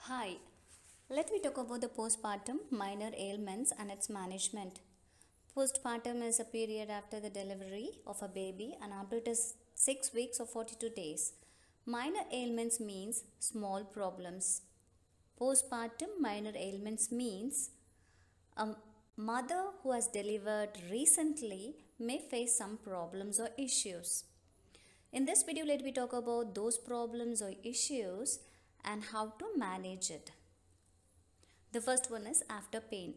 Hi, let me talk about the postpartum minor ailments and its management. Postpartum is a period after the delivery of a baby and after it is 6 weeks or 42 days. Minor ailments means small problems. Postpartum minor ailments means a mother who has delivered recently may face some problems or issues. In this video, let me talk about those problems or issues and how to manage it. The first one is after pain.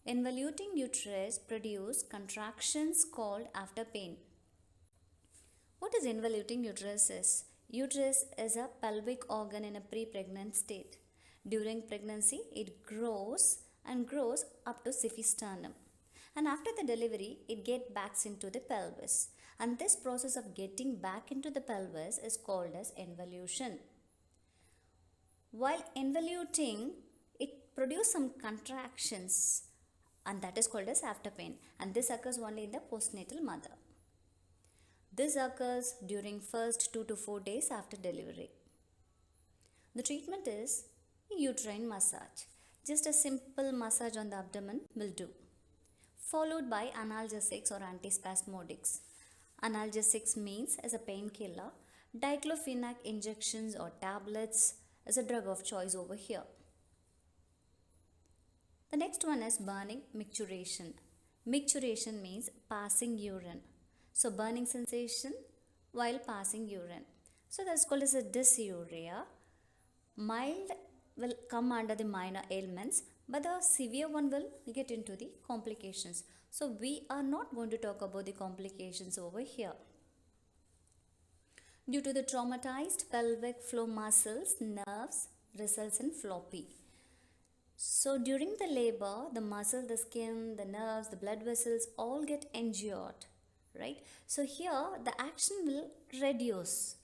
Involuting uterus produce contractions called after pain. What is involuting uterus is? Uterus is a pelvic organ in a pre-pregnant state. During pregnancy, it grows and grows up to xiphisternum. And after the delivery, it gets back into the pelvis. And this process of getting back into the pelvis is called as involution. While involuting, it produces some contractions and that is called as after pain, and this occurs only in the postnatal mother. This occurs during first 2 to 4 days after delivery. The treatment is uterine massage. Just a simple massage on the abdomen will do, followed by analgesics or antispasmodics. Analgesics means as a painkiller. Diclofenac injections or tablets is a drug of choice over here. The next one is burning micturition. Micturition means passing urine. So burning sensation while passing urine. So that's called as a dysuria. Mild will come under the minor ailments, but the severe one will get into the complications. So we are not going to talk about the complications over here. Due to the traumatized pelvic floor muscles, nerves results in floppy. So during the labor, the muscle, the skin, the nerves, the blood vessels all get injured, right? So here the action will reduce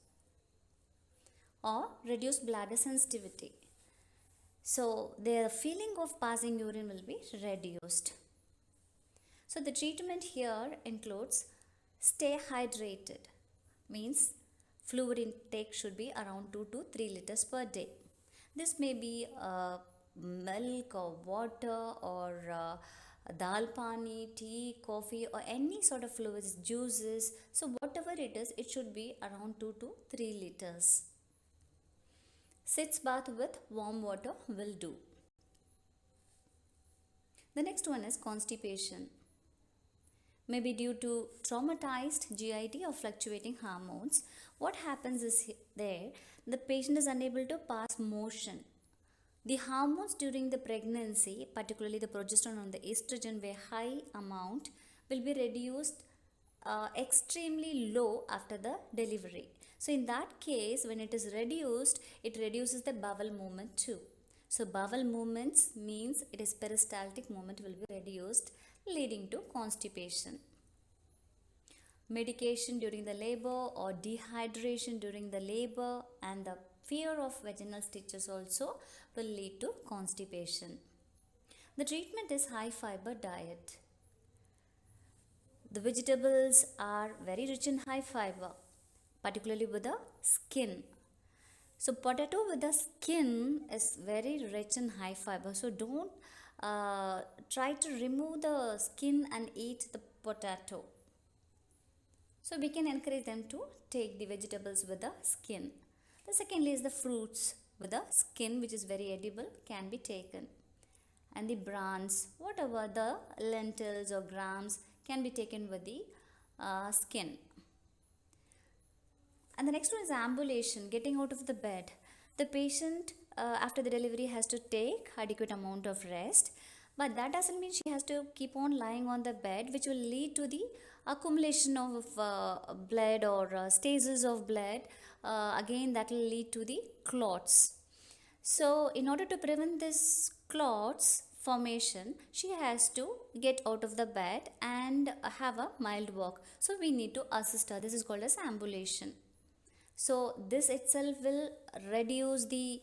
or reduce bladder sensitivity. So the feeling of passing urine will be reduced. So the treatment here includes stay hydrated, means fluid intake should be around 2 to 3 liters per day. This may be milk or water or dal pani, tea, coffee or any sort of fluids, juices. So whatever it is, it should be around 2 to 3 liters. Sitz bath with warm water will do. The next one is constipation. Maybe due to traumatized GIT or fluctuating hormones. What happens is there, the patient is unable to pass motion. The hormones during the pregnancy, particularly the progesterone and the estrogen, where high amount will be reduced extremely low after the delivery. So in that case, when it is reduced, it reduces the bowel movement too. So bowel movements means it is peristaltic movement will be reduced, leading to constipation. Medication during the labor or dehydration during the labor and the fear of vaginal stitches also will lead to constipation. The treatment is high fiber diet. The vegetables are very rich in high fiber, particularly with the skin. So potato with the skin is very rich in high fiber. So don't try to remove the skin and eat the potato. So we can encourage them to take the vegetables with the skin. The secondly is the fruits with the skin, which is very edible, can be taken. And the bran, whatever the lentils or grams can be taken with the skin. And the next one is ambulation, getting out of the bed. The patient after the delivery has to take adequate amount of rest, but that doesn't mean she has to keep on lying on the bed, which will lead to the accumulation of blood or stasis of blood. Again, that will lead to the clots. So in order to prevent this clots formation, she has to get out of the bed and have a mild walk. So we need to assist her. This is called as ambulation. So this itself will reduce the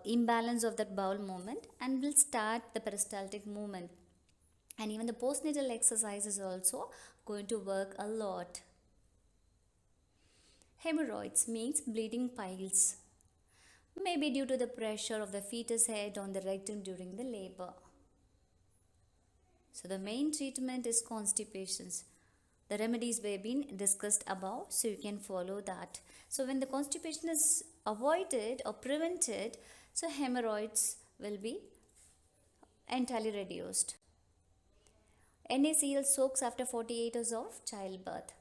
imbalance of that bowel movement and will start the peristaltic movement. And even the postnatal exercise is also going to work a lot. Hemorrhoids means bleeding piles. maybe due to the pressure of the fetus head on the rectum during the labor. So the main treatment is constipations. The remedies were been discussed above, so you can follow that. So when the constipation is avoided or prevented, so hemorrhoids will be entirely reduced. NaCl soaks after 48 hours of childbirth.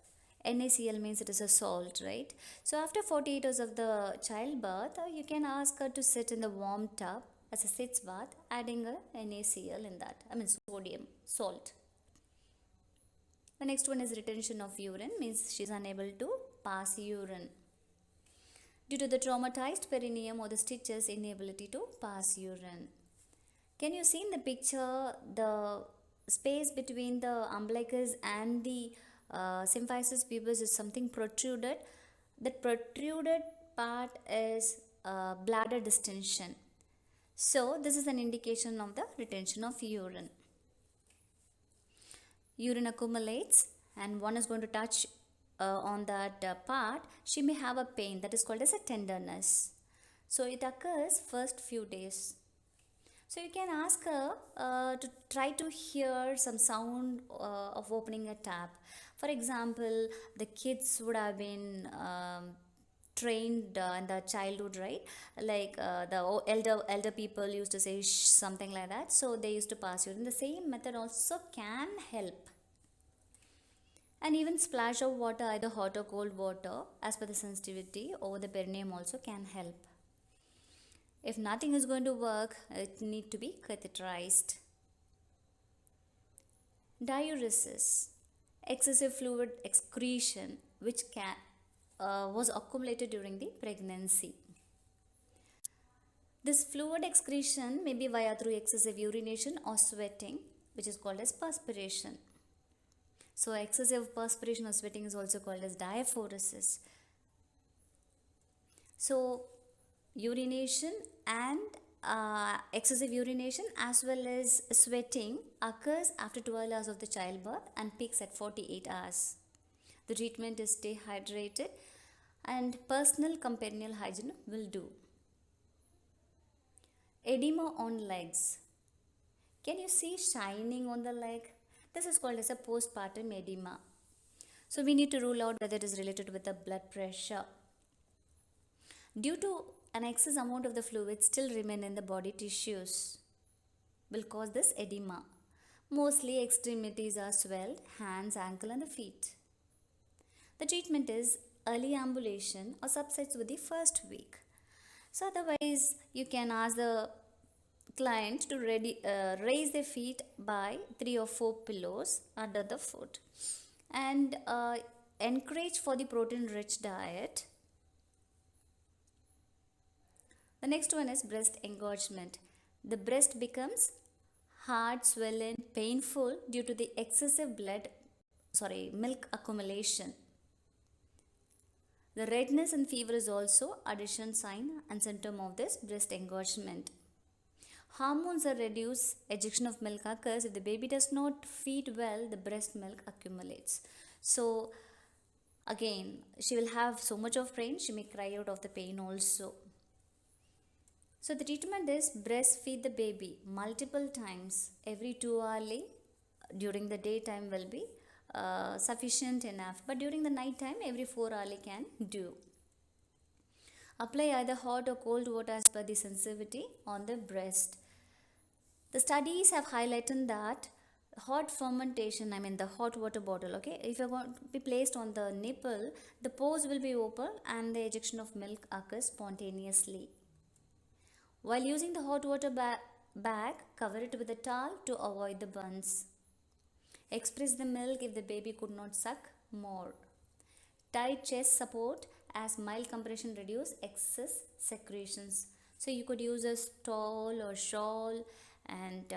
NaCl means it is a salt, right? So after 48 hours of the childbirth, you can ask her to sit in the warm tub as a sitz bath, adding a NaCl in that. I mean sodium, salt. The next one is retention of urine, means she is unable to pass urine. Due to the traumatized perineum or the stitches, inability to pass urine. Can you see in the picture the space between the umbilicus and the symphysis pubis is something protruded? That protruded part is bladder distension. So this is an indication of the retention of urine. Urine accumulates and one is going to touch on that part, she may have a pain that is called as a tenderness. So it occurs first few days. So you can ask her to try to hear some sound of opening a tap. For example, the kids would have been trained in the childhood, right? Like the elder people used to say shh, something like that. So they used to pass urine. The same method also can help. And even splash of water, either hot or cold water, as per the sensitivity over the perineum also can help. If nothing is going to work, it need to be catheterized. Diuresis, excessive fluid excretion which was accumulated during the pregnancy. This fluid excretion may be via through excessive urination or sweating, which is called as perspiration. So excessive perspiration or sweating is also called as diaphoresis. So urination and excessive urination as well as sweating occurs after 12 hours of the childbirth and peaks at 48 hours. The treatment is stay hydrated and personal perineal hygiene will do. Edema on legs. Can you see shining on the leg? This is called as a postpartum edema. So we need to rule out whether it is related with the blood pressure. Due to an excess amount of the fluid still remain in the body tissues will cause this edema. Mostly extremities are swelled, hands, ankle and the feet. The treatment is early ambulation or subsides with the first week. So otherwise you can ask the client to raise their feet by 3 or 4 pillows under the foot and encourage for the protein rich diet. The next one is breast engorgement. The breast becomes hard, swollen, painful due to the excessive milk accumulation. The redness and fever is also addition sign and symptom of this breast engorgement. Hormones are reduced, ejection of milk occurs. If the baby does not feed well, the breast milk accumulates. So again, she will have so much of pain, she may cry out of the pain also. So the treatment is breastfeed the baby multiple times every 2 hourly. During the daytime will be sufficient enough, but during the night time every 4 hourly can do. Apply either hot or cold water as per the sensitivity on the breast. The studies have highlighted that hot fermentation, the hot water bottle, okay, if you're going to be placed on the nipple, the pores will be open and the ejection of milk occurs spontaneously. While using the hot water bag, cover it with a towel to avoid the burns. Express the milk if the baby could not suck more. Tight chest support as mild compression reduce excess secretions. So you could use a towel or shawl and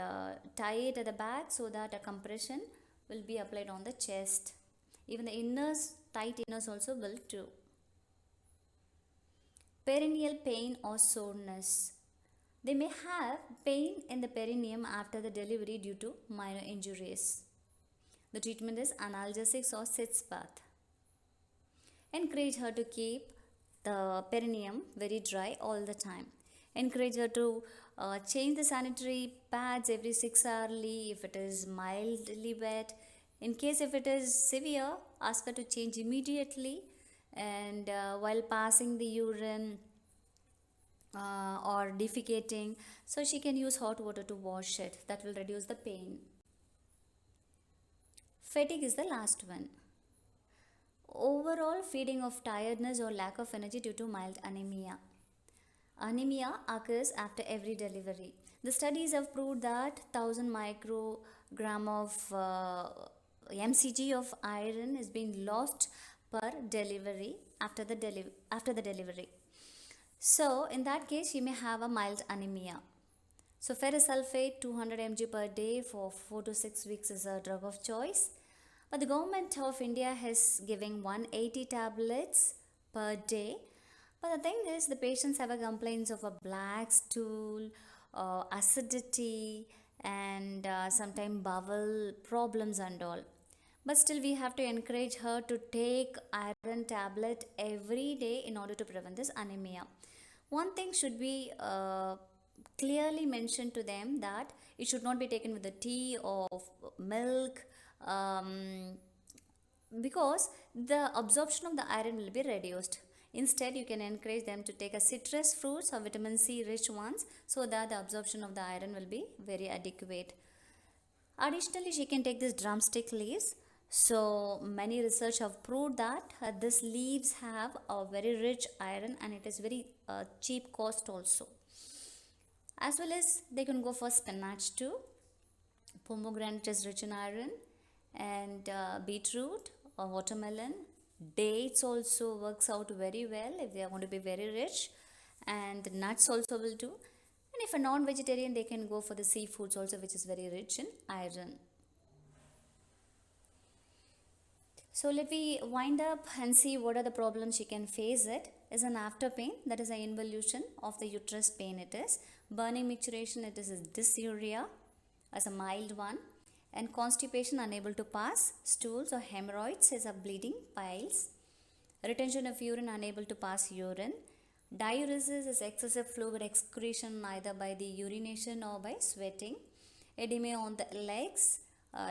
tie it at the back so that a compression will be applied on the chest. Even the inners, tight inners also will do. Perineal pain or soreness. They may have pain in the perineum after the delivery due to minor injuries. The treatment is analgesics or sitz bath. Encourage her to keep the perineum very dry all the time. Encourage her to change the sanitary pads every 6 hourly if it is mildly wet. In case if it is severe, ask her to change immediately. And while passing the urine or defecating, so she can use hot water to wash it. That will reduce the pain. Fatigue is the last one. Overall feeding of tiredness or lack of energy due to mild anemia. Anemia occurs after every delivery. The studies have proved that 1000 microgram of mcg of iron is being lost per delivery after the delivery. So in that case, she may have a mild anemia. So ferrous sulfate 200 mg per day for 4 to 6 weeks is a drug of choice. But the government of India is giving 180 tablets per day. But the thing is, the patients have a complaints of a black stool, acidity, and sometimes bowel problems and all. But still, we have to encourage her to take iron tablet every day in order to prevent this anemia. One thing should be clearly mentioned to them that it should not be taken with the tea or milk, because the absorption of the iron will be reduced. Instead, you can encourage them to take a citrus fruits or vitamin C rich ones so that the absorption of the iron will be very adequate. Additionally, she can take this drumstick leaves. So many research have proved that these leaves have a very rich iron and it is very cheap cost also. As well as they can go for spinach too. Pomegranate is rich in iron, and beetroot or watermelon. Dates also works out very well if they are going to be very rich, and nuts also will do. And if a non-vegetarian, they can go for the seafoods also, which is very rich in iron. So let me wind up and see what are the problems she can face. It is an after pain, that is an involution of the uterus pain. It is burning micturition, it is dysuria as a mild one, and constipation unable to pass, stools or hemorrhoids is a bleeding piles, retention of urine unable to pass urine, diuresis is excessive fluid excretion either by the urination or by sweating, edema on the legs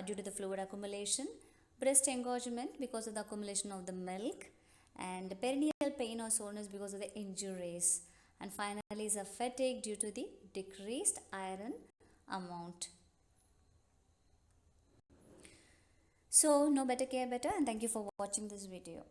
due to the fluid accumulation, breast engorgement because of the accumulation of the milk, and perineal pain or soreness because of the injuries, and finally is a fatigue due to the decreased iron amount. So know better, care better, and thank you for watching this video.